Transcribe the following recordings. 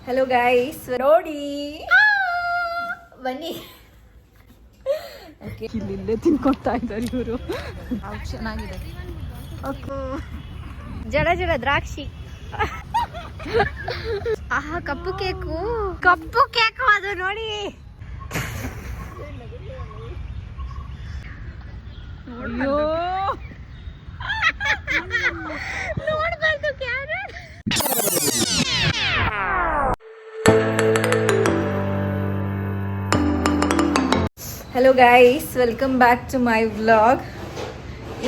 Hello guys, ನೋಡಿ ಬನ್ನಿ. ಇಲ್ಲೇ ತಿನ್ಕೊತಾ ಇದ್ದಾರೆ ಇವರು. ಚೆನ್ನಾಗಿದೆ. ಜಡ ಜಡ ದ್ರಾಕ್ಷಿ. ಆಹಾ, ಕಪ್ಪು ಕೇಕು ಅದು ನೋಡಿ. ಅಯ್ಯೋ, ನೋಡ್ಬಾರ್ದು camera. Hello guys, welcome back to my vlog.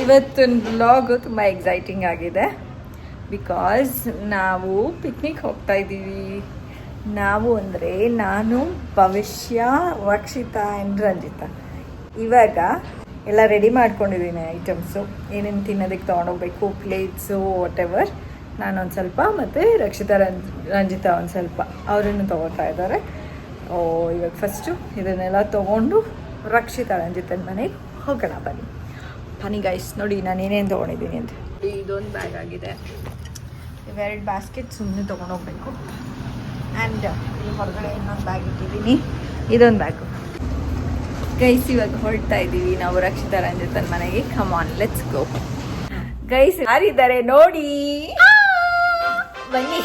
ಇವತ್ತಿನ ವ್ಲಾಗು ತುಂಬ ಎಕ್ಸೈಟಿಂಗ್ ಆಗಿದೆ. ಬಿಕಾಸ್ ನಾವು ಪಿಕ್ನಿಕ್ ಹೋಗ್ತಾ ಇದ್ದೀವಿ. ನಾವು ಅಂದರೆ ನಾನು, ಭವಿಷ್ಯ, ರಕ್ಷಿತಾ ಆ್ಯಂಡ್ ರಂಜಿತಾ. ಇವಾಗ ಎಲ್ಲ ರೆಡಿ ಮಾಡ್ಕೊಂಡಿದ್ದೀನಿ ಐಟಮ್ಸು, ಏನೇನು ತಿನ್ನೋದಕ್ಕೆ ತೊಗೊಂಡೋಗ್ಬೇಕು, ಪ್ಲೇಟ್ಸು, ವಾಟ್ ಎವರ್. ನಾನೊಂದು ಸ್ವಲ್ಪ ಮತ್ತು ರಕ್ಷಿತಾ ರಂಜಿತಾ ಒಂದು ಸ್ವಲ್ಪ, ಅವರನ್ನು ತೊಗೊಳ್ತಾ ಇದ್ದಾರೆ. ಇವಾಗ ಫಸ್ಟು ಇದನ್ನೆಲ್ಲ ತೊಗೊಂಡು ರಕ್ಷಿತಾ ರಂಜಿತನ ಮನೆಗೆ ಹೋಗೋಣ. ಬನ್ನಿ ಗೈಸ್, ನೋಡಿ ನಾನು ಏನೇನು ತೊಗೊಂಡಿದ್ದೀನಿ ಅಂತ. ಇದೊಂದು ಬ್ಯಾಗ್ ಆಗಿದೆ, ಇವೆರಡು ಬಾಸ್ಕೆಟ್ ಸುಮ್ಮನೆ ತೊಗೊಂಡೋಗ್ಬೇಕು. ಆ್ಯಂಡ್ ಇಲ್ಲಿ ಹೊರಗಡೆ ಇನ್ನೊಂದು ಬ್ಯಾಗ್ ಇಟ್ಟಿದ್ದೀನಿ, ಇದೊಂದು ಬ್ಯಾಗು. ಗೈಸ್, ಇವಾಗ ಹೊರಡ್ತಾ ಇದ್ದೀವಿ ನಾವು ರಕ್ಷಿತಾ ರಂಜಿತನ ಮನೆಗೆ. Come on, let's go. Guys ಯಾರಿದ್ದಾರೆ ನೋಡಿ, ಬನ್ನಿ.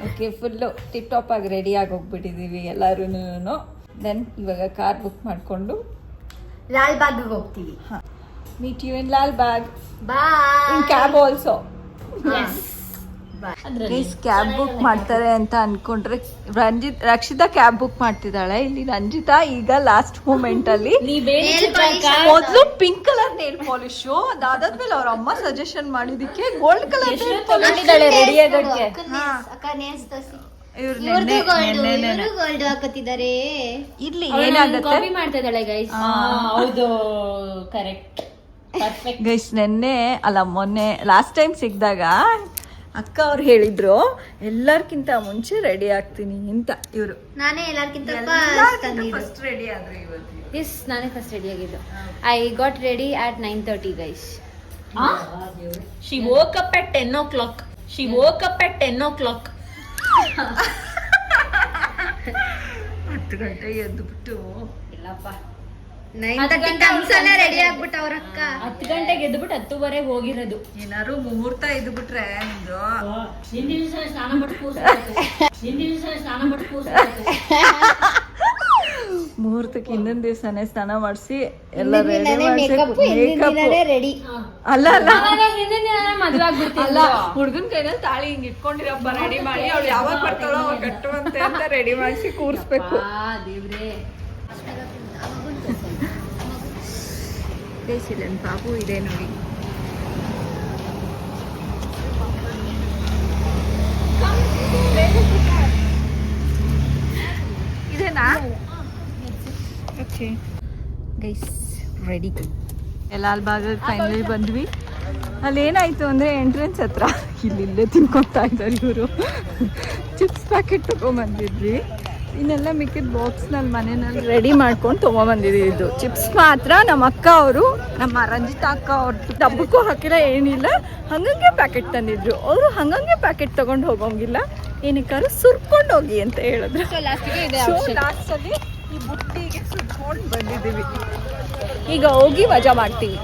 ಓಕೆ, ಫುಲ್ಲು ಟಿಪ್ ಟಾಪ್ ಆಗಿ ರೆಡಿಯಾಗಿ ಹೋಗ್ಬಿಟ್ಟಿದ್ದೀವಿ ಎಲ್ಲರೂ. ದೆನ್ ಇವಾಗ ಕಾರ್ ಬುಕ್ ಮಾಡಿಕೊಂಡು ಲಾಲ್ ಬಾಗ್ ಹೋಗ್ತೀವಿ. ಹಾಂ, meet you in Lal Bagh. Bye. In cab also. Guys, cab book ಮಾಡ್ತಾರೆ ಅಂತ ಅನ್ಕೊಂಡ್ರೆ ರಕ್ಷಿತಾ ಕ್ಯಾಬ್ ಬುಕ್ ಮಾಡ್ತಿದ್ದಾಳೆ. ಇಲ್ಲಿ ರಂಜಿತಾ ಈಗ ಲಾಸ್ಟ್ ಮೂಮೆಂಟ್ ಅಲ್ಲಿ ಮೊದಲು ಪಿಂಕ್ ಕಲರ್ ನೇಲ್ ಪಾಲಿಶು, ಅದಾದ್ಮೇಲೆ ಅವ್ರ ಅಮ್ಮ ಸಜೆಷನ್ ಮಾಡಿದಕ್ಕೆ gold colour nail polish ready ಆಗೋಕ್ಕೆ. ಗೋಲ್ಡ್ ಹಾಕುತ್ತಿದ್ದಾರೆ. ಇಲ್ಲಿ ಏನಾಗುತ್ತೆ ಕಾಪಿ ಮಾಡ್ತಾ ಇದ್ದಾಳೆ ಗೈಸ್. ಹೌದು, ಕರೆಕ್ಟ್, ಪರ್ಫೆಕ್ಟ್. ಗೈಸ್, ಮೊನ್ನೆ ಲಾಸ್ಟ್ ಟೈಮ್ ಸಿಕ್ಕಿದಾಗ ಅಕ್ಕ ಅವ್ರು ಹೇಳಿದ್ರು ಎಲ್ಲರ್ಕಿಂತ ಮುಂಚೆ ರೆಡಿ ಆಗ್ತೀನಿ ಅಂತ. ಇವರು ನಾನೇ ಎಲ್ಲರ್ಕಿಂತ ಫಸ್ಟ್ ರೆಡಿ ಆದ್ರು ಇವತ್ತು. ನಾನೇ ಫಸ್ಟ್ ರೆಡಿ ಆಗಿದ್ದು. I got ready at 9:30 guys. She woke up at 10 o'clock. 10 ಗಂಟೆಗೆ ಎದ್ದುಬಿಟ್ಟು ಇಲ್ಲಪ್ಪ, 9:30 ರೆಡಿ ಆಗ್ಬಿಟ್ಟು ಅವ್ರ ಅಕ್ಕ 10 ಗಂಟೆಗೆ ಎದ್ದುಬಿಟ್ಟು 10:30 ಹೋಗಿರೋದು. ಏನಾರು ಮುಹೂರ್ತ ಇದ್ಬಿಟ್ರೆ ನಿಮ್ದು ಸ್ನಾನ ಮುಹೂರ್ತಕ್ಕೆ ಹಿಂದಿನ ದಿವಸನೇ ಸ್ನಾನ ಮಾಡಿಸಿ ಎಲ್ಲ ರೆಡಿ. ಅಲ್ಲ ಮದ್ವೆ ಆಗ್ಬಿಡ್ತೀನಿ. ಅಲ್ಲ, ಹುಡುಗನ್ ಕೈನಲ್ಲಿ ತಾಳಿ ಹಿಂಗ್ ಇಟ್ಕೊಂಡಿರಪ್ಪ ರೆಡಿ ಮಾಡಿ, ಅವ್ಳು ಯಾವಾಗ ಬರ್ತಾಳೋ ಅವಾಗ ಕಟ್ಟುವಂತೆ ಅಂತ ರೆಡಿ ಮಾಡಿಸಿ ಕೂರಿಸ್ಬೇಕು. ದೇವ್ರೇ, ಇಲ್ಲೊಂದು ಪಾಪು ಇದೆ ನೋಡಿ. ಇದೇನಾ? Okay guys, ready. ಲಾಲ್ ಬಾಗಿಗೆ ಫೈನಲಿ ಬಂದ್ವಿ. ಅಲ್ಲೇನಾಯಿತು ಅಂದರೆ ಎಂಟ್ರೆನ್ಸ್ ಹತ್ರ ಇಲ್ಲೇ ತಿನ್ಕೊತಾ ಇದ್ದಾರೆ ಇವರು. ಚಿಪ್ಸ್ ಪ್ಯಾಕೆಟ್ ತೊಗೊಂಬಂದಿದ್ವಿ. ಇನ್ನೆಲ್ಲ ಮಿಕ್ಕಿದ ಬಾಕ್ಸ್ನಲ್ಲಿ ಮನೆಯಲ್ಲಿ ರೆಡಿ ಮಾಡ್ಕೊಂಡು ತೊಗೊಂಬಂದಿದ್ದು. ಚಿಪ್ಸ್ ಮಾತ್ರ ನಮ್ಮ ಅಕ್ಕ ಅವರು, ನಮ್ಮ ರಂಜಿತಾ ಅಕ್ಕ ಅವ್ರದ್ದು ಡಬ್ಬಕ್ಕೂ ಹಾಕಿಲ್ಲ, ಏನಿಲ್ಲ, ಹಂಗಂಗೆ ಪ್ಯಾಕೆಟ್ ತಂದಿದ್ರು. ಅವರು ಹಂಗಂಗೆ ಪ್ಯಾಕೆಟ್ ತೊಗೊಂಡು ಹೋಗೋಂಗಿಲ್ಲ, ಏನಕ್ಕಾದ್ರೂ ಸುರ್ಕೊಂಡು ಹೋಗಿ ಅಂತ ಹೇಳಿದ್ರು. ಲಾಸ್ಟಲ್ಲಿ ಈ ಬುಟ್ಟಿಗೆ ಸುರ್ಕೊಂಡು ಬಂದಿದ್ದೀವಿ. ಈಗ ಹೋಗಿ ಮಜಾ ಮಾಡ್ತೀವಿ.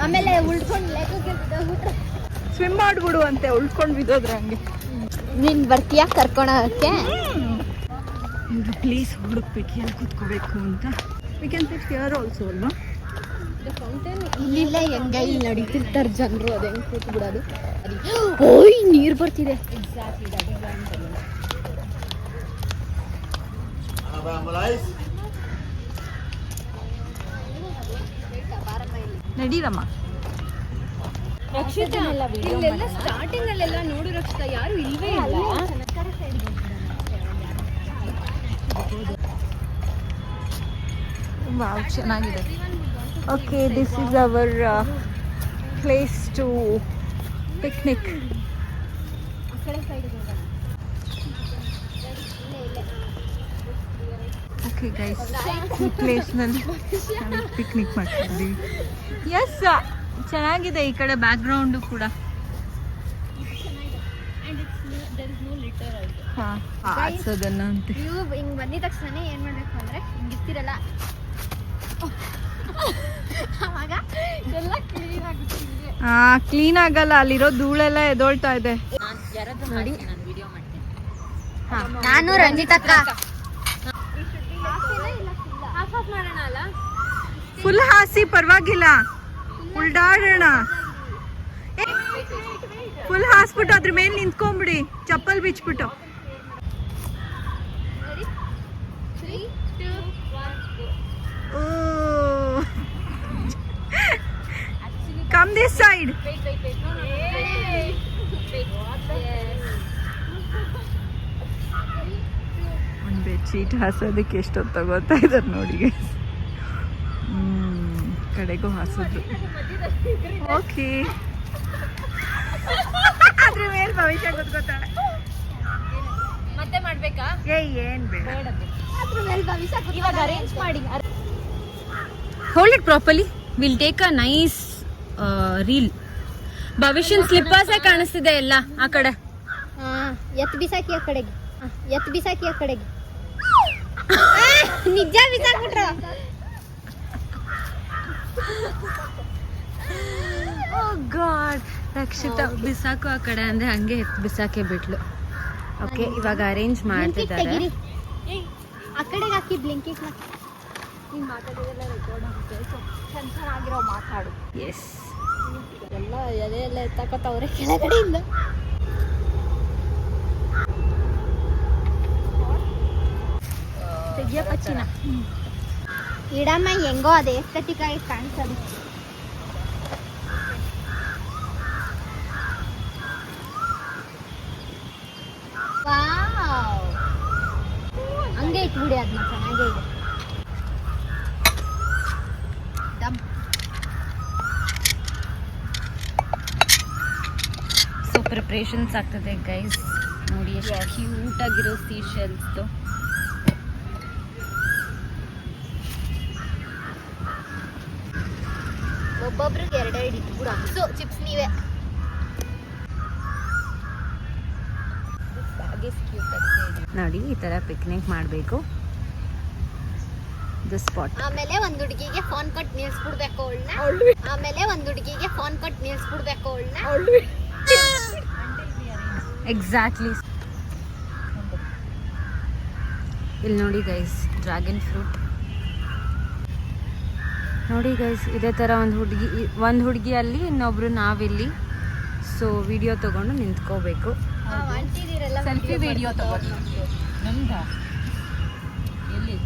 ಆಮೇಲೆ ಉಳ್ಕೊಂಡು ಸ್ವಿಮ್ ಮಾಡ್ಬಿಡು ಅಂತೆ, ಉಳ್ಕೊಂಡು ಬಿದ್ದೋದ್ರೆ ಹಂಗೆ. ನೀನ್ ಬರ್ತೀಯಾ ಕರ್ಕೊಳಕ್ಕೆ? ಇವರು ಪ್ಲೀಸ್ ಹುಡುಕ್ಬೇಕು ಎಲ್ಲಿ ಕೂತ್ಕೋಬೇಕು ಅಂತ. We can sit here also ಅಲ್ವಾ? ಇಲ್ಲಿಲ್ಲ, ಹೆಂಗ ಇಲ್ಲಿ ನಡೀತಿರ್ತಾರೆ ಜನರು, ಅದು ಹೆಂಗ್ ಕೂತ್ ಬಿಡೋದು. ಓಯ್, ನೀರ್ ಬರ್ತಿದೆ. ನಡೀರಮ್ಮ. ರಕ್ಷಿತಾ, ಇಲ್ಲೆಲ್ಲ ಸ್ಟಾರ್ಟಿಂಗ್ ಅಲ್ಲೆಲ್ಲ ನೋಡು ರಕ್ಷಿತಾ, ಯಾರು ಇಲ್ವೇ ಇಲ್ಲ. ವಾವ್, ಚೆನ್ನಾಗಿದೆ. Okay, this is our place to picnic. Okay guys, ಈ ಪ್ಲೇಸ್ನಲ್ಲಿ ಪಿಕ್ನಿಕ್ ಮಾಡ್ತಿದ್ವಿ. ಎಸ್, ಚೆನ್ನಾಗಿದೆ ಈ ಕಡೆ ಬ್ಯಾಕ್ ಗ್ರೌಂಡು ಕೂಡ. ಹಾಸೋದನ್ನ ಅಂತ ನೀವು ಹಿಂಗ್ ಬಂದಿದ ತಕ್ಷಣ ಏನ್ ಮಾಡ್ಬೇಕು ಅಂದ್ರೆ ಹಿಂಗ್ ಇರ್ತಿರಲ್ಲ ಅವಾಗ ಎಲ್ಲ ಕ್ಲೀನ್ ಆಗುತ್ತೆ. ಕ್ಲೀನ್ ಆಗಲ್ಲ, ಅಲ್ಲಿರೋ ಧೂಳೆಲ್ಲ ಎದೊಳ್ತಾ ಇದೆ. ನೋಡಿ ನಾನು ವಿಡಿಯೋ ಮಾಡ್ತೀನಿ. ನಾನು ರಂಜಿತಕ್ಕ ಫುಲ್ ಹಾಸಿ ಪರವಾಗಿಲ್ಲ, ಉಲ್ಡಾಡೋಣ. ಫುಲ್ ಹಾಸ್ಬಿಟ್ಟು ಅದ್ರ ಮೇಲೆ ನಿಂತ್ಕೊಂಡ್ಬಿಡಿ, ಚಪ್ಪಲ್ ಬಿಚ್ಬಿಟ್ಟು. Come this side. ಒಂದು ಬೆಡ್ಶೀಟ್ ಹಾಸೋದಕ್ಕೆ ಎಷ್ಟೊತ್ತು ತಗೋತಾ ಇದ್ದಾರೆ ನೋಡಿ. ಕಡೆಗೂ ಹಾಸೋದು. ಓಕೆ, ಅದ್ರ ಮೇಲೆ ಭವಿಷ್ಯ ಗೊತ್ತಾಳೆ. ಮತ್ತೆ ಮಾಡ್ಬೇಕಾ? ಏನ್ ಬೇಡ, ಅದ್ರ ಮೇಲೆ ಭವಿಷ್ಯ ಇವಾಗ ಅರೇಂಜ್ ಮಾಡಿ. Hold it properly. Will take a nice reel. ಭವಿಷ್ಯನ್ ಸ್ಲಿಪ್ಪರ್ಸ್ ಕಾಣಿಸ್ತಿದೆ ಎಲ್ಲ ಆ ಕಡೆ. ಎತ್ ಬಿಸಾಕಿ ಆ ಕಡೆಗೆ, ಎತ್ ಬಿಸಾಕಿ ಆ ಕಡೆಗೆ. ನಿಜ ಬಿಸಾಕ್ಬಿಟ್ರ. ಗಾಡ್, ರಕ್ಷಿತಾ ಬಿಸಾಕು ಆ ಕಡೆ ಅಂದ್ರೆ ಹಂಗೆ ಬಿಸಾಕೆ ಬಿಟ್ಲು. ಓಕೆ, ಇವಾಗ ಅರೇಂಜ್ ಮಾಡ್ತಿದ್ದಾರೆ. ತೆಗಿರಿ ಆ ಕಡೆಗೆ ಹಾಕಿ ಬ್ಲಿಂಕಿಟ್ ನೀನ್ ಮಾತಾಡೋದೆಲ್ಲ ರೆಕಾರ್ಡ್ ಆಗುತ್ತೆ. ಚೆನ್ನಾಗಿರೋ ಮಾತಾಡು. ಎಸ್, ಎಲ್ಲ ಎದೆಯೆಲ್ಲ ಎತ್ತಾಕತ್ತವ್ರೆ ಕೆಳಗಡೆಯಿಂದ. ತೆಗಿಯಪ್ಪ ಚಿನ್ನ. ಇಡಮ್ಮ ಹೆಂಗೋ ಅದು ಎಸ್ಥೆಟಿಕ್ ಆಗಿ ಕಾಣಿಸೋದು. ಹಂಗೆ ಇಟ್ಬಿಡಿ ಅದನ್ನ, ಚೆನ್ನಾಗೇ ಇದೆ. ಸೊ ಪ್ರಿಪ್ರೇಷನ್ಸ್ ಆಗ್ತದೆ ಗೈಸ್. ನೋಡಿ ಎಷ್ಟು ಕ್ಯೂಟ್ ಆಗಿರೋ ಸೀಶೆಲ್ಸ್ದು. ಒಬ್ಬೊಬ್ರಿಗೆ ಎರಡೆರಡು ಇಟ್ಬಿಡ. ಸೊ ಚಿಪ್ಸ್ ನೀವೇ. ನೋಡಿ, ಈ ತರ ಪಿಕ್ನಿಕ್ ಮಾಡಬೇಕು. The spot. ಆಮೇಲೆ ಒಂದ್ ಹುಡುಗಿಗೆ ಫೋನ್ ಕೊಟ್ಟು ನಿಲ್ಸ್ಬಿಡ್ಬೇಕು ಅವಳನ್ನ. ಆಮೇಲೆ ಒಂದ್ ಹುಡುಗಿಗೆ ಫೋನ್ ಕೊಟ್ಟು ನಿಲ್ಸ್ಬಿಡ್ಬೇಕು ಅವಳನ್ನ. ಎಕ್ಸಾಕ್ಟ್ಲಿ. ಇಲ್ಲಿ ನೋಡಿ ಗೈಸ್, ಡ್ರ್ಯಾಗನ್ ಫ್ರೂಟ್ ನೋಡಿ ಗೈಸ್. ಇದೇ ಥರ ಒಂದು ಹುಡುಗಿ ಅಲ್ಲಿ, ಇನ್ನೊಬ್ರು ನಾವಿಲ್ಲಿ. ಸೊ ವಿಡಿಯೋ ತಗೊಂಡು ನಿಂತ್ಕೋಬೇಕು. ಸೆಲ್ಫಿ ವಿಡಿಯೋ ತಗೊಂಡು ಎಲ್ಲಿ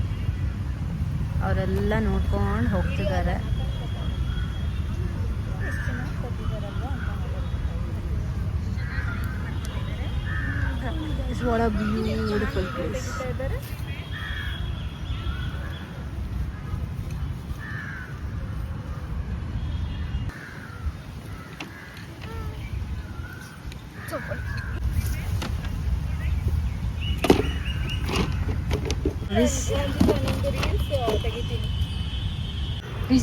ಅವರೆಲ್ಲ ನೋಡ್ಕೊಂಡು ಹೋಗ್ತಿದ್ದಾರೆ. It's what a beautiful place.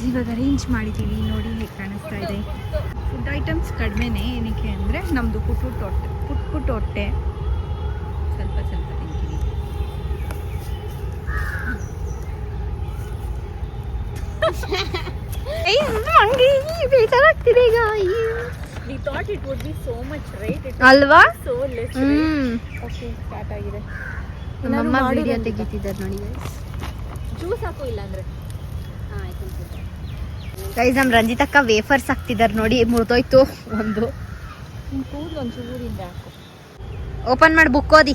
ಇವಾಗ ಅರೇಂಜ್ ಮಾಡಿದ್ದೀವಿ ನೋಡಿ, ಹೇಗೆ ಕಾಣಿಸ್ತಾ ಇದೆ. ಫುಡ್ ಐಟಮ್ಸ್ ಕಡಿಮೆನೇ. ಏನಕ್ಕೆ ಅಂದರೆ ನಮ್ಮದು ಪುಟ್ ಹೊಟ್ಟೆ ಸ್ವಲ್ಪ ತಿಂತೀವಿ. ಬೇಜಾರಾಗ್ತಿದೆ ಈಗ. We thought it would be so much, right? It ಅಲ್ವಾ? so less. ಓಕೆ, ಸ್ಟಾರ್ಟ್ ಆಗಿದೆ. ನಮ್ಮಮ್ಮ ವಿಡಿಯೋ ತೆಗಿತಿದ್ದಾರೆ ನೋಡಿ ಜ್ಯೂಸ್ ಹಾಕು, ಇಲ್ಲ ಅಂದ್ರೆ ಗೈಸ್. ನಮ್ಮ ರಂಜಿತಕ್ಕ ವೇಫರ್ಸ್ ಹಾಕ್ತಿದ್ದಾರೆ ನೋಡಿ. ಮುರಿದೋಯ್ತು ಒಂದು. ಕೂದಲು ಒಂಚೂರಿಂದ ಹಾಕು. ಓಪನ್ ಮಾಡಿ ಬುಕ್ ಓದಿ.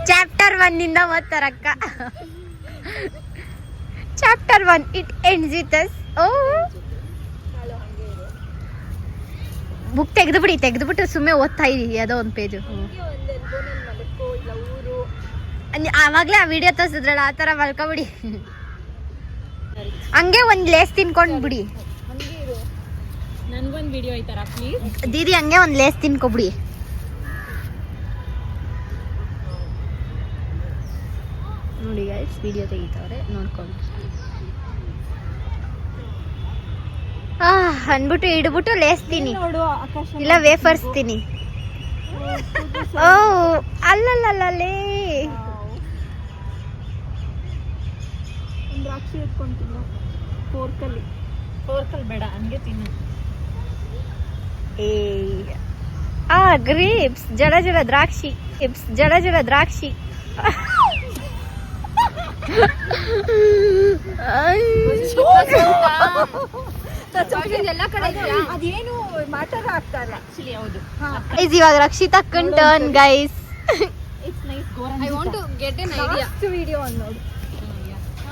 ಚಾಪ್ಟರ್ 1 ಇಂದ ಓದ್ತಾರಕ್ಕ. Chapter 1 it ends with us. ಓ, ಬುಕ್ ತೆಗೆದುಬಿಟ್ಟು ಸುಮ್ಮನೆ ಓದ್ತಾ ಇದೀವಿ ಯಾವುದೋ ಒಂದು ಪೇಜು. ಆವಾಗಲೇ ಆ ವಿಡಿಯೋ ತೋರಿಸಿದ್ರಲ್ಲ, ಆ ಥರ ಮಲ್ಕೊಬಿಡಿ. ಹಂಗೆ ಒಂದು ಲೇಸ್ ತಿನ್ಕೊಂಡು ಬಿಡಿ. ನನ್ಗೊಂದು ವಿಡಿಯೋ ಐತಾರ ಪ್ಲೀಸ್. ದೀದಿ ಹಂಗೆ ಒಂದು ಲೇಸ್ ತಿನ್ಕೊಬಿಡಿ. ನೋಡಿ ಗೈಸ್, ಗೈಸ್ ವಿಡಿಯೋ ತೆಗಿತಾವ್ರೆ ನೋಡ್ಕೊಂಡು ಅಂದ್ಬಿಟ್ಟು ಇಡ್ಬಿಟ್ಟು ಲೇಸ್ತೀನಿ ನೋಡು ಆಕಾಶ ಇಲ್ಲ ವೇಫರ್ಸ್ತೀನಿ ಓ ಅಲ್ಲಲ್ಲೇ ಒಂದು ದ್ರಾಕ್ಷಿ ಎತ್ಕೊಂತೀನಿ ಫೋರ್ಕಲ್ಲಿ ಬೇಡ ಹಂಗೆ ತಿನ್ನು. ಏ ಗ್ರೇಪ್ಸ್ ಜಡ ಜಡ ದ್ರಾಕ್ಷಿ ಜಡ ಜಡ ದ್ರಾಕ್ಷಿ ಎಲ್ಲ ಕಡೆ ಅದೇನು ಮಾತಾಡ ಆಗ್ತಾ ಇಲ್ಲ. ಹೌದು ಇವಾಗ Rakshita turn guys it's nice. I want to get an idea. Last video ಅನ್ನು ನೋಡು,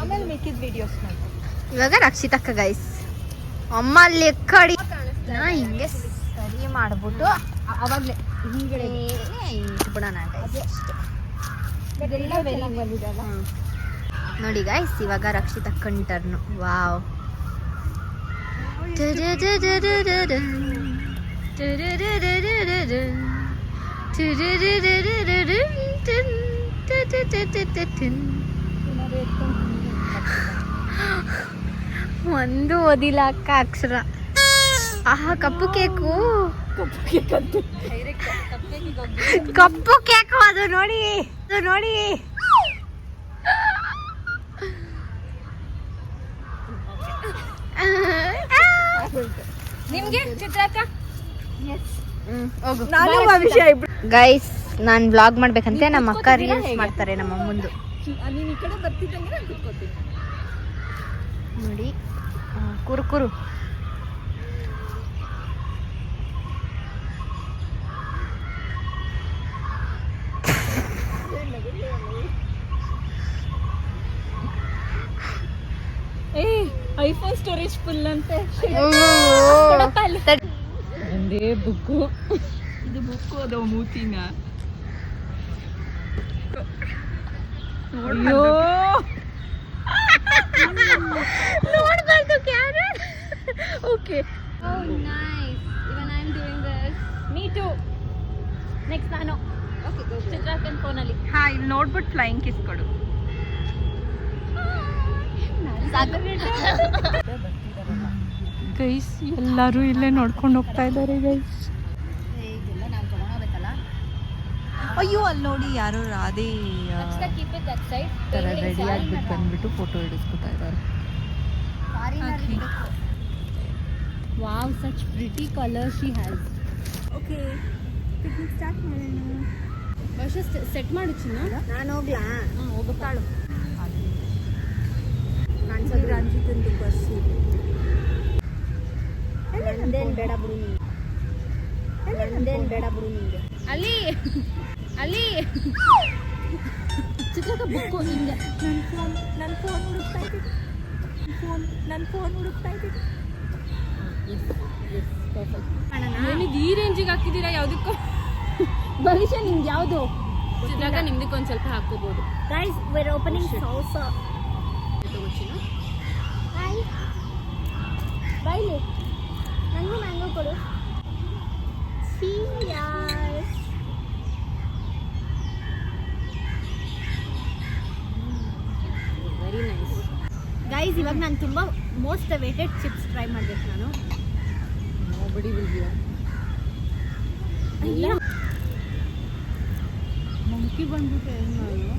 ಆಮೇಲೆ ಮಿಕ್ಕಿದ ವಿಡಿಯೋಸ್ ನೋಡು. ಇವಾಗ ರಕ್ಷಿತಕ್ಕ ಗೈಸ್ ಅಮ್ಮ ಅಲ್ಲಿ ಕಡಿ ಹಿಂಗೆ ಸರಿ ಮಾಡ್ಬಿಟ್ಟು ಅವಾಗಲೇ ಹಿಂಗಡೆ ಬಿಡೋಣ ಇದೆಲ್ಲ ವೆರಿ ಬಂದಿದಲ್ಲ. ನೋಡಿ ಗೈಸ್ ಇವಾಗ ರಕ್ಷಿತಕ್ಕನ್ ಟರ್ನು. ವಾವ್ ಒಂದು ಓದಿಲ್ಲ ಅಕ್ಕ ಅಕ್ಷರ. ಆಹಾ ಕಪ್ಪು ಕೇಕು ಕಪ್ಪು ಕೇಕು ಅದು ನೋಡಿ ನಿಮ್ಗೆ ಚಿತ್ರಕ್ಕ ಹೋಗು. ನಾನು ಭವಿಷ್ಯ ಇಬ್ರು ಗೈಸ್ ನಾನ್ ವ್ಲಾಗ್ ಮಾಡ್ಬೇಕಂತೆ ನಮ್ಮ ಅಕ್ಕ ರೀಲ್ಸ್ ಮಾಡ್ತಾರೆ ನಮ್ಮ ಮುಂದೆ ನೀನ್ ಈ ಕಡೆ ಬರ್ತಿದ್ದಂಗೆ ನಾನು ಕುತ್ಕೋತೀನಿ. ನೋಡಿ ಕುರು ಐಫೋನ್ ಸ್ಟೋರೇಜ್ ಫುಲ್ ಅಂತೆ. ಒಂದೇ ಬುಕ್ಕು, ಇದು ಬುಕ್ಕು ಅದು ಮೂತಿನ. ಅಯ್ಯೋ ನೋಡ್ಬಾರ್ದು ಕ್ಯಾರೆ. Okay Oh nice. Even I'm doing this. Me too. Next ನಾನು. Okay, go. ಚಿತ್ರಾಕನ್ ಫೋನಲ್ಲಿ. ಹಾ ಇಲ್ಲಿ ನೋಡ್ಬಿಟ್ಟು ಫ್ಲೈಯಿಂಗ್ ಕಿಸ್ ಕೊಡು. ಸಾಕು. ಗೈಸ್ ಎಲ್ಲರೂ ಇಲ್ಲೇ ನೋಡ್ಕೊಂಡು ಹೋಗ್ತಾ ಇದ್ದಾರೆ ಗೈಸ್. ಇದೆಲ್ಲ ನಾವು ತಗೊಂಡೋಗ್ಬೇಕಲ್ಲ. ಅಯ್ಯೋ ಅಲ್ಲಿ ನೋಡಿ ಯಾರೋ Radhe Next keep it that side. ತರ ರೆಡಿ ಆಗ್ಬಿಟ್ಟು ಬಂದ್ಬಿಟ್ಟು ಫೋಟೋ ಹಿಡಿಸ್ಕೊತಾ ಇದ್ದಾರೆ. Wow, such pretty colors she has. Okay picnic start ಮಾಡೋಣ. ವರ್ಷ ಸೆಟ್ ಮಾಡು ಚಿನ್ನ. ನಾನು ಹೋಗ್ಲಾ? ಹೋಗುತ್ತಾಳು. ರಂಜಿತಂದು ಬಸ್ಸು ನಂದೇನು ಬೇಡ ಬಿಡು ನಿಂಗೆ, ನಂದೇನು ಬೇಡ ಬಿಡು ನಿಂಗೆ. ಅಲ್ಲಿ ಚಿತ್ರಕ ಬುಕ್ಕು ಹಿಂಗೆ. ನನ್ನ ಫೋನ್ ಹುಡುಕ್ತಾ ಇದ್ದೀನಿ. ನನ್ನ ಫೋನ್ ಹುಡುಕ್ತಾ ಇದ್ದೀನಿ. ಏನಿದು ಈ ರೇಂಜಿಗೆ ಹಾಕಿದ್ದೀರಾ ಯಾವುದಕ್ಕೂ? ಭವಿಷ್ಯ ನಿಂಗೆ ಯಾವುದು? ಚಿತ್ರಕ ನಿಮ್ದಕ್ಕೆ ಒಂದು ಸ್ವಲ್ಪ ಹಾಕೋಬಹುದು. Guys we are opening salsa. Hi ಬೈಲಿ ನನಗೂ ಮ್ಯಾಂಗೋ ಕೊಡು. Cheers. Very nice. ಗೈಸ್ ಇವಾಗ ನಾನು ತುಂಬ ಮೋಸ್ಟ್ ವೇಟೆಡ್ ಚಿಪ್ಸ್ ಟ್ರೈ ಮಾಡ್ಬೇಕು ನಾನು. Nobody will be. ಅಯ್ಯೋ ಮಂಕಿ ಬಂದ್ಬಿಟ್ರೆ ಏನು ಮಾಡೋದು?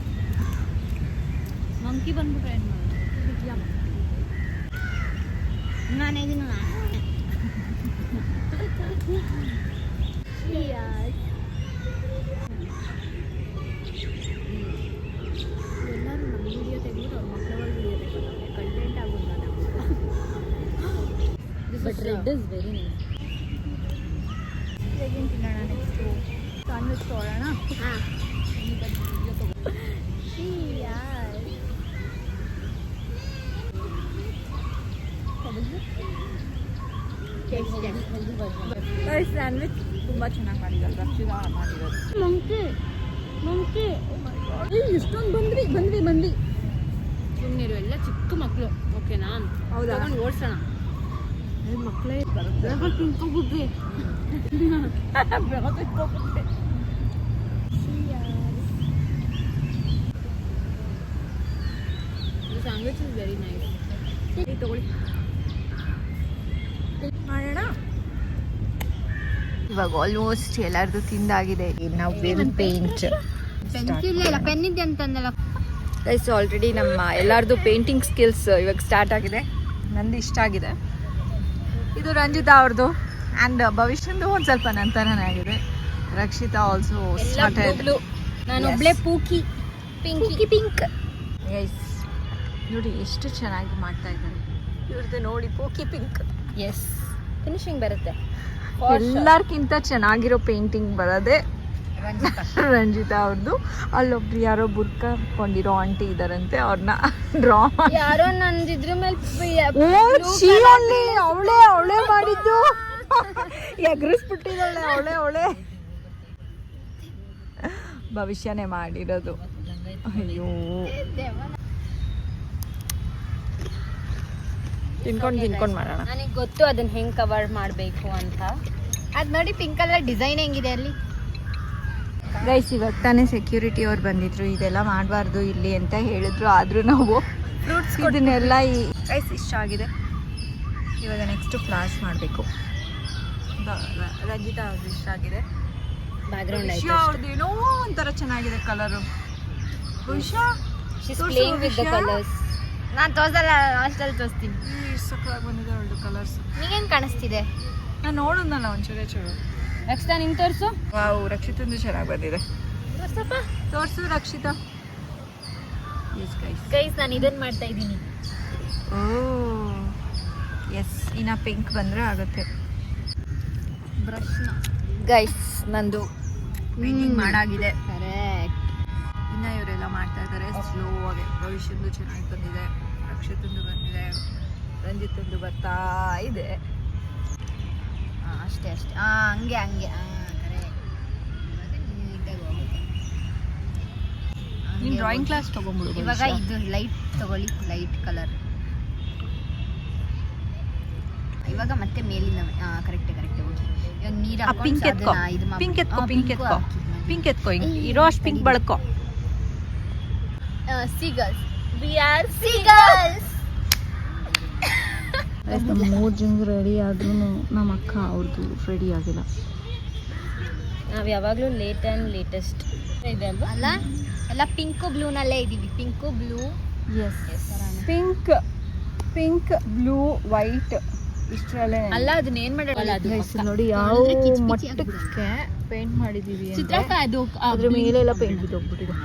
ನಾನೇ ಇದೀನಿ ಎಲ್ಲರೂ ನಮ್ಮ ವಿಡಿಯೋ ತೆಗೆದು ಅವ್ರ ಮಕ್ಕಳ ವಿಡಿಯೋ ತೆಗೆದು ಕಂಟೆಂಟ್ ಆಗೋದು but red is very nice. ಹೇಗೇನು ತಿನ್ನೋಣ ನೆಕ್ಸ್ಟು? ಸ್ಯಾಂಡ್ವಿಚ್ ತೊಗೊಳ್ಳೋಣ. ಹಾಂ ವಿಡಿಯೋ ತಗೋ. ಸ್ಯಾಂಡ್ವಿಚ್ ತುಂಬ ಚೆನ್ನಾಗಿ ಮಾಡಿದ್ದಾರೆ. ರಕ್ಷಿತಾ ಮಾಡಿರೋದು. ಮಂಕಿ ಇಷ್ಟೊಂದು ಬಂದ್ವಿ. ಸುಮ್ಮನಿರು, ಎಲ್ಲ ಚಿಕ್ಕ ಮಕ್ಕಳು. ಓಕೆನಾ? ಹೌದಾ? ತಗೊಂಡು ಓಡಿಸೋಣ. ಮಕ್ಕಳೇ ತಿನ್ಕೋಬಿಟ್ವಿ. Sandwich is very nice. ತಗೊಳ್ಳಿ ಮಾಡೋಣ. ಇವಾಗ ಆಲ್ಮೋಸ್ಟ್ ಎಲ್ಲರದು ತಿಂದಾಗಿದೆ. ನಾವು ವಿಲ್ ಪೇಂಟ್. ಪೆನ್ಸಿಲ್ ಇಲ್ಲ, ಪೆನ್ ಇದೆ ಅಂತಂದಲ್ಲ. ಗೈಸ್ ಆಲ್ರೆಡಿ ನಮ್ಮ ಎಲ್ಲರದು ಪೇಂಟಿಂಗ್ ಸ್ಕಿಲ್ಸ್ ಇವಾಗ ಸ್ಟಾರ್ಟ್ ಆಗಿದೆ. ನಂದು ಇಷ್ಟ ಆಗಿದೆ. ಇದು ರಂಜಿತಾ ಅವ್ರದ್ದು ಆ್ಯಂಡ್ ಭವಿಷ್ಯಂದು ಒಂದು ಸ್ವಲ್ಪ ನಂತರನೇ ಆಗಿದೆ. Rakshita also started. ನಾನು ಒಬ್ಳೆ ಪೂಕಿ ಪಿಂಕ್. ಗೈಸ್ ನೋಡಿ ಎಷ್ಟು ಚೆನ್ನಾಗಿ ಮಾಡ್ತಾ ಇದ್ದಾರೆ. ಇವ್ರದ್ದು ನೋಡಿ ಪೋಕಿ ಪಿಂಕ್. ಎಸ್, ಫಿನಿಶಿಂಗ್ ಬರುತ್ತೆ. ಎಲ್ಲರ್ಕಿಂತ ಚೆನ್ನಾಗಿರೋ ಪೇಂಟಿಂಗ್ ಬರೋದೆ ರಂಜಿತಾ ಅವ್ರದ್ದು. ಅಲ್ಲೊಬ್ರು ಯಾರೋ ಬುರ್ಕ ಹಾಕೊಂಡಿರೋ ಆಂಟಿ ಇದಾರಂತೆ, ಅವ್ರನ್ನ ಡ್ರಾ ಯಾರೋ ನಂದಿದ್ರ ಮೇಲೆ ಅವಳೇ ಮಾಡಿದ್ದು. ಎಗ್ರಿಸ್ಬಿಟ್ಟಿದ್ದಾಳೆ ಅವಳೇ ಭವಿಷ್ಯನೇ ಮಾಡಿರೋದು. ಅಯ್ಯೋ, ತಿನ್ಕೊಂಡು ಮಾಡೋಣ. ನನಗೆ ಗೊತ್ತು ಅದನ್ನ ಹೆಂಗ್ ಕವರ್ ಮಾಡಬೇಕು ಅಂತ. ಅದ್ ನೋಡಿ ಪಿಂಕ್ ಕಲರ್ ಡಿಸೈನ್ ಹೆಂಗಿದೆ ಅಲ್ಲಿ. ಗೈಸ್ ಇವಾಗ ತಾನೇ ಸೆಕ್ಯೂರಿಟಿ ಅವ್ರು ಬಂದಿದ್ರು, ಇದೆಲ್ಲ ಮಾಡಬಾರ್ದು ಇಲ್ಲಿ ಅಂತ ಹೇಳಿದ್ರು. ಆದರೂ ನಾವು ಫ್ರೂಟ್ಸ್ ಇದನ್ನೆಲ್ಲ ಗೈಸ್ ಇಷ್ಟ ಆಗಿದೆ. ಇವಾಗ ನೆಕ್ಸ್ಟ್ ಫ್ಲಾಶ್ ಮಾಡಬೇಕು. ರಂಜಿತಾ ಅವ್ರದ್ದು ಇಷ್ಟ ಆಗಿದೆ. ಬ್ಯಾಕ್ಗ್ರೌಂಡ್ ಭವಿಷ್ಯ ಅವ್ರದ್ದು ಏನೋ ಒಂಥರ ಚೆನ್ನಾಗಿದೆ ಕಲರು. ಭವಿಷ್ಯ ಪ್ಲೇಯಿಂಗ್ ವಿತ್ ದ ಕಲರ್ಸ್. ನಾನು ತೋರ್ಸಲ್ಲ, ಲಾಸ್ಟಲ್ಲಿ ತೋರಿಸ್ತೀನಿ. ಸಕ್ಕತ್ತಾಗಿ ಬಂದಿದೆ ಅವಳದು ಕಲರ್ಸ್. ನಿಂಗೇನು ಕಾಣಿಸ್ತಿದೆ? ನಾನು ನೋಡೋದಲ್ಲ ಒಂಚೂರೇ ಚೂರು. ರಕ್ಷಿತಾ ನಿಂಗೆ ತೋರಿಸು. ವಾವ್, ರಕ್ಷಿತಂದು ಚೆನ್ನಾಗಿ ಬಂದಿದೆ. ತೋರಿಸು ರಕ್ಷಿತಾ. ಗೈಸ್ ನಾನು ಇದನ್ನ ಮಾಡ್ತಾ ಇದ್ದೀನಿ. ಓ ಎಸ್, ಇನ್ನ ಪಿಂಕ್ ಬಂದರೆ ಆಗುತ್ತೆ. ಬ್ರಷ್ನ ಗೈಸ್ ನಂದು ಪೇಂಟಿಂಗ್ ಮಾಡಾಗಿದೆ. ಕರೆಕ್ಟ್. ಇನ್ನು ಇವರೆಲ್ಲ ಮಾಡ್ತಾ ಇದ್ದಾರೆ ಸ್ಲೋ ಆಗಿ. ಭವಿಷ್ಯಂದು ಚೆನ್ನಾಗಿ ಬಂದಿದೆ, ರಕ್ಷಿತಂದು ಬಂದಿದೆ, ರಂಜಿತಂದು ಬರ್ತಾ ಇದೆ. ಅಷ್ಟೇ ಹಂಗೆ ಕರೆಕ್ಟ್. ನೀಟಾಗಿ ಹೋಗುತ್ತೆ. ನೀನು ಡ್ರಾಯಿಂಗ್ ಕ್ಲಾಸ್ ತೊಗೊಂಬಿಡು. ಇವಾಗ ಇದು ಲೈಟ್ ತಗೊಳ್ಳಿ, ಲೈಟ್ ಕಲರ್. ಇವಾಗ ಮತ್ತೆ ಮೇಲಿಂದ ಕರೆಕ್ಟ್ ಓಕೆ. ಇವಾಗ ನೀರು ಪಿಂಕ್ ಎತ್ಕೋ, ಪಿಂಕ್ ಎತ್ಕೋ. ಇರೋ ಅಷ್ಟು pink ಬಳಕೋ. seagulls. We are seagulls. 3 ಜನ ರೆಡಿ ಆದ್ರೂ ನಮ್ಮ ಅಕ್ಕ ಅವ್ರದ್ದು ರೆಡಿ ಆಗಿಲ್ಲ. ನಾವು ಯಾವಾಗಲೂ ಲೇಟ್ ಆ್ಯಂಡ್ ಲೇಟೆಸ್ಟ್ ಇದೆ ಅಲ್ವಾ? ಅಲ್ಲ ಎಲ್ಲ ಪಿಂಕು ಬ್ಲೂನಲ್ಲೇ ಇದ್ದೀವಿ. Pink blue. Yes, pink blue white ಇಷ್ಟರಲ್ಲೇ. ಅಲ್ಲ ಅದನ್ನ ಏನ್ ಮಾಡೋಲ್ಲ. ಅದು ನೋಡಿ ಯಾವ ಕಿಚ್ ಪಿಚ್ ಮಟ್ಟಕ್ಕೆ ಪೇಂಟ್ ಮಾಡಿದೀವಿ. ಚಿತ್ರಕ ಅದು ಅದ್ರ ಮೇಲೆಲ್ಲ ಪೇಂಟ್ ಬಿದ್ದೋಗ್ಬಿಟ್ಟಿದೆ.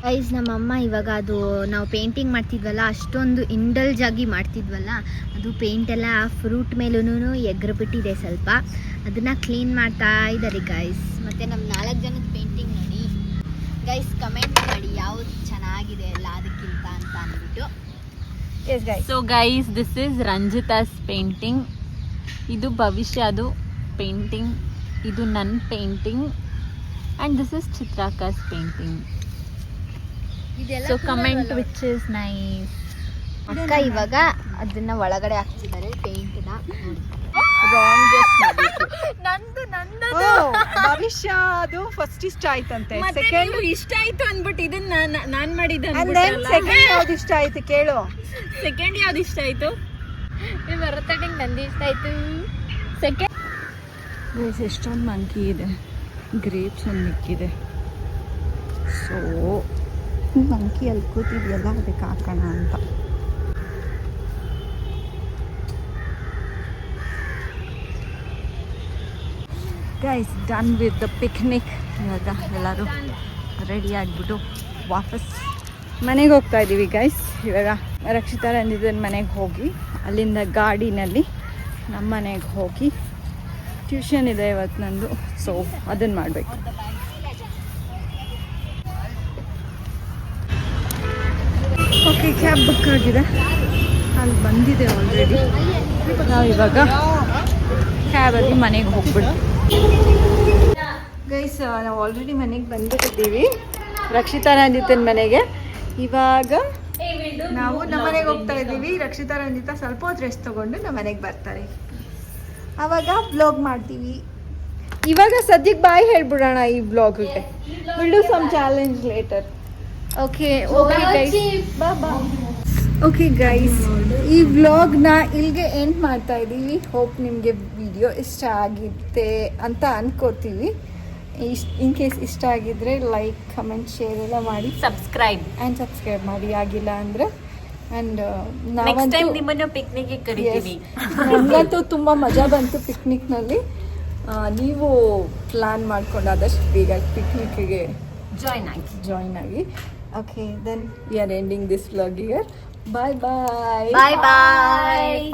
ಗೈಸ್ ನಮ್ಮಮ್ಮ ಇವಾಗ ಅದು ನಾವು ಪೇಂಟಿಂಗ್ ಮಾಡ್ತಿದ್ವಲ್ಲ, ಅಷ್ಟೊಂದು ಇಂಡಲ್ಜ್ ಆಗಿ ಮಾಡ್ತಿದ್ವಲ್ಲ, ಅದು ಪೇಂಟ್ ಎಲ್ಲ ಫ್ರೂಟ್ ಮೇಲೂ ಎಗ್ರಬಿಟ್ಟಿದೆ ಸ್ವಲ್ಪ. ಅದನ್ನು ಕ್ಲೀನ್ ಮಾಡ್ತಾ ಇದ್ದಾರೆ ಗೈಸ್. ಮತ್ತು ನಮ್ಮ 4 ಜನದ ಪೇಂಟಿಂಗ್ ನೋಡಿ ಗೈಸ್. ಕಮೆಂಟ್ ಮಾಡಿ ಯಾವುದು ಚೆನ್ನಾಗಿದೆ ಎಲ್ಲ ಅದಕ್ಕಿಂತ ಅಂತ ಅಂದ್ಬಿಟ್ಟು. Yes guys. So guys, this is Ranjita's painting. ಇದು ಭವಿಷ್ಯದು ಪೇಂಟಿಂಗ್. ಇದು ನನ್ನ painting. And this is Chitraka's painting. So comment which is nice. ಅಕ್ಕ ಇವಾಗ ಅದನ್ನ ಒಳಗಡೆ ಹಾಕ್ತಿದ್ದಾರೆ ಪೇಂಟ್ನ ನೋಡಿ. ಭವಿಷ್ಯ ಅದು ಫಸ್ಟ್ ಇಷ್ಟ ಆಯ್ತಂತೆ. ಸೆಕೆಂಡ್ ಇಷ್ಟ ಆಯ್ತು ಅಂದ್ಬಿಟ್ಟು ಇದನ್ನ ನಾನ್ ಮಾಡಿದ್ದೆ. ಸೆಕೆಂಡ್ ಯಾವ್ದು ಇಷ್ಟ ಆಯ್ತು ಕೇಳು. ಸೆಕೆಂಡ್ ಯಾವ್ದು ಇಷ್ಟ ಆಯ್ತು? ಬರತಟ್ಟಿಂಗ್ ನಂದು ಇಷ್ಟ ಆಯ್ತು. ಸೆಕೆಂಡ್ ಎಷ್ಟೊಂದು ಮಂಕಿ ಇದೆ, ಗ್ರೇಪ್ಸ್ ಒಂದು ಮಿಕ್ಕಿದೆ. ಸೊ ಮಂಕಿ ಅಲ್ಲಿ ಕೂತಿದೆಯಲ್ಲ ಅದಕ್ಕೆ ಹಾಕೋಣ ಅಂತ. Guys done with the picnic. ಇವಾಗ ಎಲ್ಲರೂ ರೆಡಿ ಆಗಿಬಿಟ್ಟು ವಾಪಸ್ ಮನೆಗೆ ಹೋಗ್ತಾ ಇದ್ದೀವಿ ಗೈಸ್. ಇವಾಗ ರಕ್ಷಿತಾ ರಂಜಿತನ ಮನೆಗೆ ಹೋಗಿ ಅಲ್ಲಿಂದ ಗಾಡಿನಲ್ಲಿ ನಮ್ಮ ಮನೆಗೆ ಹೋಗಿ ಟ್ಯೂಷನ್ ಇದೆ ಇವತ್ತು ನಂದು. ಸೊ ಅದನ್ನು ಮಾಡಬೇಕು. ಓಕೆ, ಕ್ಯಾಬ್ ಬುಕ್ ಆಗಿದೆ, ಅಲ್ಲಿ ಬಂದಿದೆ ಆಲ್ರೆಡಿ. ನಾವು ಇವಾಗ ಕ್ಯಾಬಲ್ಲಿ ಮನೆಗೆ ಹೋಗ್ಬಿಡ್ತೀವಿ ಗೈಸ್. ನಾವು ಆಲ್ರೆಡಿ ಮನೆಗೆ ಬಂದುಬಿಟ್ಟಿದ್ದೀವಿ, ರಕ್ಷಿತಾ ರಂಜಿತನ ಮನೆಗೆ. ಇವಾಗ ನಾವು ನಮ್ಮ ಮನೆಗೆ ಹೋಗ್ತಾ ಇದ್ದೀವಿ. ರಕ್ಷಿತಾ ರಂಜಿತಾ ಸ್ವಲ್ಪ ಹೊತ್ತು ರೆಸ್ಟ್ ತೊಗೊಂಡು ನಮ್ಮ ಮನೆಗೆ ಬರ್ತಾರೆ, ಆವಾಗ ವ್ಲಾಗ್ ಮಾಡ್ತೀವಿ. ಇವಾಗ ಸದ್ಯಕ್ಕೆ ಬಾಯ್ ಹೇಳ್ಬಿಡೋಣ ಈ ವ್ಲಾಗ್ಗೆ. Will do some challenge later. Okay guys, ಬಾ. ಓಕೆ ಗೈಸ್, ಈ ವ್ಲಾಗ್ನ ಇಲ್ಲಿಗೆ ಎಂಡ್ ಮಾಡ್ತಾ ಇದ್ದೀವಿ. ಹೋಪ್ ನಿಮಗೆ ವಿಡಿಯೋ ಇಷ್ಟ ಆಗಿದೆ ಅಂತ ಅನ್ಕೋತೀವಿ. ಇನ್ ಕೇಸ್ ಇಷ್ಟ ಆಗಿದ್ರೆ ಲೈಕ್, ಕಮೆಂಟ್, ಶೇರ್ ಎಲ್ಲ ಮಾಡಿ, ಸಬ್ಸ್ಕ್ರೈಬ್ ಮಾಡಿ. ಆಗಿಲ್ಲ ಅಂದರೆ ಆ್ಯಂಡ್ ನೆಕ್ಸ್ಟ್ ಟೈಮ್ ನಿಮ್ಮನ್ನು ಪಿಕ್ನಿಕ್ಗೆ ಕರಿತೀವಿ. ನನಗಂತೂ ತುಂಬ ಮಜಾ ಬಂತು ಪಿಕ್ನಿಕ್ನಲ್ಲಿ. ನೀವು ಪ್ಲ್ಯಾನ್ ಮಾಡ್ಕೊಂಡು ಆದಷ್ಟು ಬೇಗ ಪಿಕ್ನಿಕ್ಗೆ ಜಾಯ್ನ್ ಆಗಿ. Okay, then we are ending this vlog here. Bye bye. Bye bye.